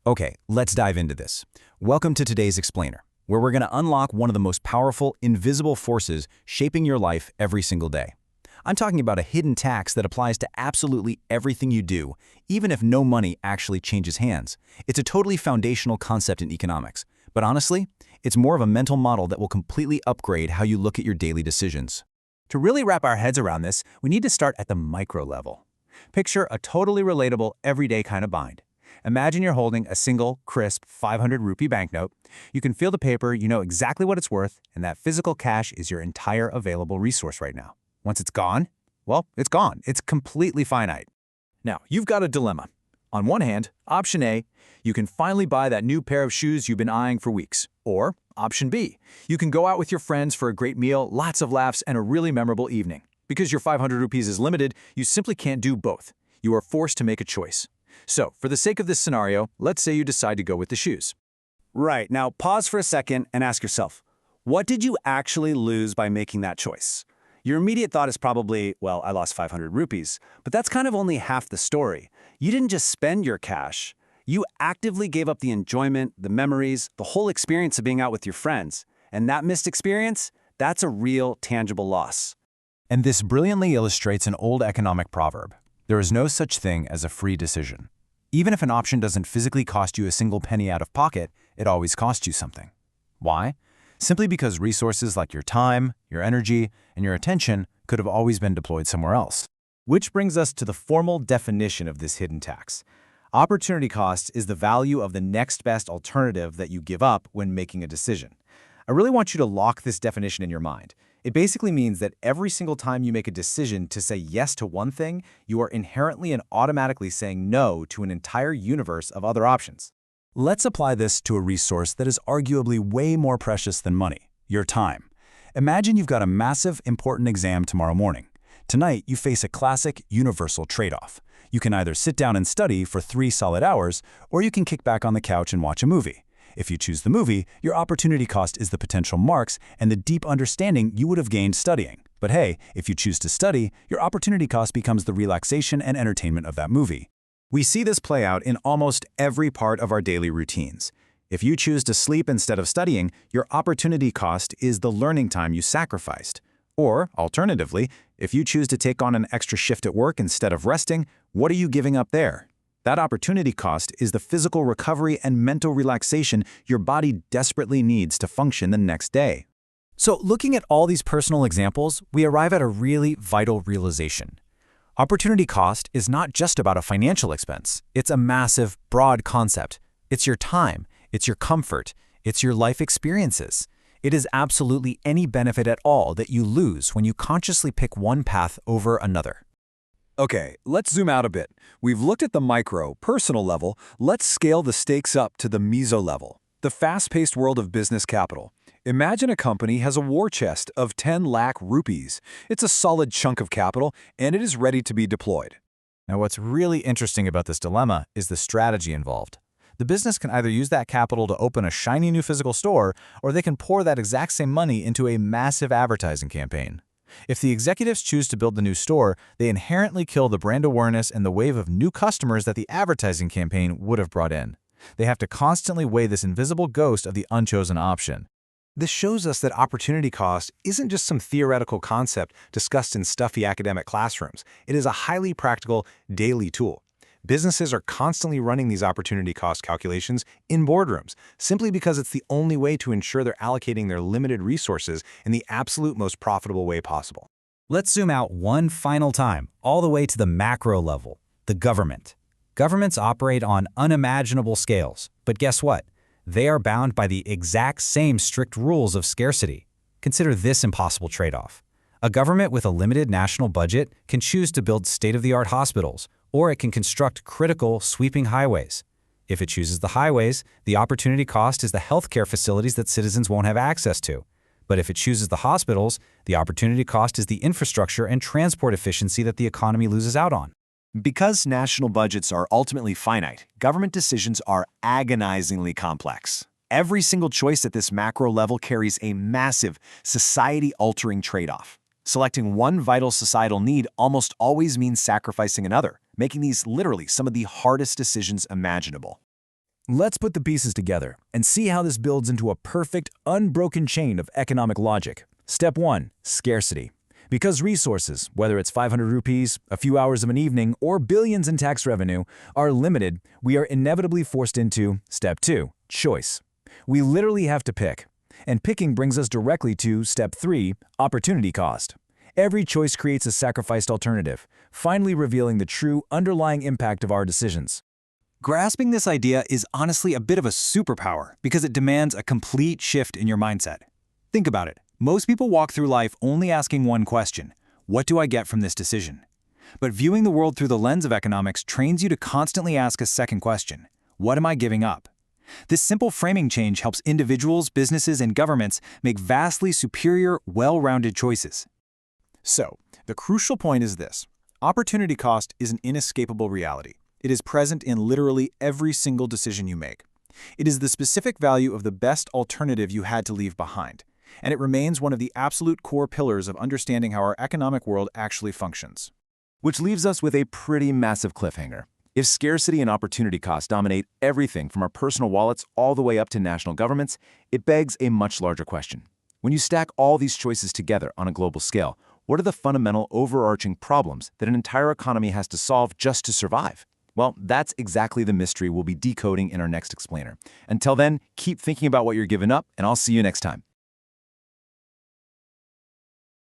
Okay, let's dive into this. Welcome to today's Explainer, where we're going to unlock one of the most powerful, invisible forces shaping your life every single day. I'm talking about a hidden tax that applies to absolutely everything you do, even if no money actually changes hands. It's a totally foundational concept in economics, but honestly, it's more of a mental model that will completely upgrade how you look at your daily decisions. To really wrap our heads around this, we need to start at the micro level. Picture a totally relatable, everyday kind of bind. Imagine you're holding a single, crisp 500 rupee banknote. You can feel the paper, you know exactly what it's worth, and that physical cash is your entire available resource right now. Once it's gone, well, it's gone. It's completely finite. Now, you've got a dilemma. On one hand, option A, you can finally buy that new pair of shoes you've been eyeing for weeks. Or option B, you can go out with your friends for a great meal, lots of laughs, and a really memorable evening. Because your 500 rupees is limited, you simply can't do both. You are forced to make a choice. So, for the sake of this scenario, let's say you decide to go with the shoes. Right, now pause for a second and ask yourself, what did you actually lose by making that choice? Your immediate thought is probably, well, I lost 500 rupees, but that's kind of only half the story. You didn't just spend your cash. You actively gave up the enjoyment, the memories, the whole experience of being out with your friends. And that missed experience, that's a real, tangible loss. And this brilliantly illustrates an old economic proverb. There is no such thing as a free decision. Even if an option doesn't physically cost you a single penny out of pocket, it always costs you something. Why? Simply because resources like your time, your energy, and your attention could have always been deployed somewhere else. Which brings us to the formal definition of this hidden tax. Opportunity cost is the value of the next best alternative that you give up when making a decision. I really want you to lock this definition in your mind. It basically means that every single time you make a decision to say yes to one thing, you are inherently and automatically saying no to an entire universe of other options. Let's apply this to a resource that is arguably way more precious than money, your time. Imagine you've got a massive, important exam tomorrow morning. Tonight, you face a classic, universal trade-off. You can either sit down and study for 3 solid hours, or you can kick back on the couch and watch a movie. If you choose the movie, your opportunity cost is the potential marks and the deep understanding you would have gained studying. But hey, if you choose to study, your opportunity cost becomes the relaxation and entertainment of that movie. We see this play out in almost every part of our daily routines. If you choose to sleep instead of studying, your opportunity cost is the learning time you sacrificed. Or, alternatively, if you choose to take on an extra shift at work instead of resting, what are you giving up there? That opportunity cost is the physical recovery and mental relaxation your body desperately needs to function the next day. So, looking at all these personal examples, we arrive at a really vital realization. Opportunity cost is not just about a financial expense. It's a massive, broad concept. It's your time, it's your comfort, it's your life experiences. It is absolutely any benefit at all that you lose when you consciously pick one path over another. Okay, let's zoom out a bit. We've looked at the micro, personal level. Let's scale the stakes up to the meso level, the fast-paced world of business capital. Imagine a company has a war chest of 10 lakh rupees. It's a solid chunk of capital, and it is ready to be deployed. Now, what's really interesting about this dilemma is the strategy involved. The business can either use that capital to open a shiny new physical store, or they can pour that exact same money into a massive advertising campaign. If the executives choose to build the new store, they inherently kill the brand awareness and the wave of new customers that the advertising campaign would have brought in. They have to constantly weigh this invisible ghost of the unchosen option. This shows us that opportunity cost isn't just some theoretical concept discussed in stuffy academic classrooms. It is a highly practical, daily tool. Businesses are constantly running these opportunity cost calculations in boardrooms, simply because it's the only way to ensure they're allocating their limited resources in the absolute most profitable way possible. Let's zoom out one final time, all the way to the macro level, the government. Governments operate on unimaginable scales, but guess what? They are bound by the exact same strict rules of scarcity. Consider this impossible trade-off. A government with a limited national budget can choose to build state-of-the-art hospitals, or it can construct critical, sweeping highways. If it chooses the highways, the opportunity cost is the healthcare facilities that citizens won't have access to. But if it chooses the hospitals, the opportunity cost is the infrastructure and transport efficiency that the economy loses out on. Because national budgets are ultimately finite, government decisions are agonizingly complex. Every single choice at this macro level carries a massive, society-altering trade-off. Selecting one vital societal need almost always means sacrificing another, making these literally some of the hardest decisions imaginable. Let's put the pieces together and see how this builds into a perfect, unbroken chain of economic logic. Step 1. Scarcity. Because resources, whether it's 500 rupees, a few hours of an evening, or billions in tax revenue, are limited, we are inevitably forced into Step 2. Choice. We literally have to pick. And picking brings us directly to Step 3. Opportunity cost. Every choice creates a sacrificed alternative, finally revealing the true underlying impact of our decisions. Grasping this idea is honestly a bit of a superpower because it demands a complete shift in your mindset. Think about it. Most people walk through life only asking one question: what do I get from this decision? But viewing the world through the lens of economics trains you to constantly ask a second question: what am I giving up? This simple framing change helps individuals, businesses, and governments make vastly superior, well-rounded choices. So, the crucial point is this. Opportunity cost is an inescapable reality. It is present in literally every single decision you make. It is the specific value of the best alternative you had to leave behind, and it remains one of the absolute core pillars of understanding how our economic world actually functions. Which leaves us with a pretty massive cliffhanger. If scarcity and opportunity costs dominate everything from our personal wallets all the way up to national governments, it begs a much larger question. When you stack all these choices together on a global scale, what are the fundamental overarching problems that an entire economy has to solve just to survive? Well, that's exactly the mystery we'll be decoding in our next explainer. Until then, keep thinking about what you're giving up, and I'll see you next time.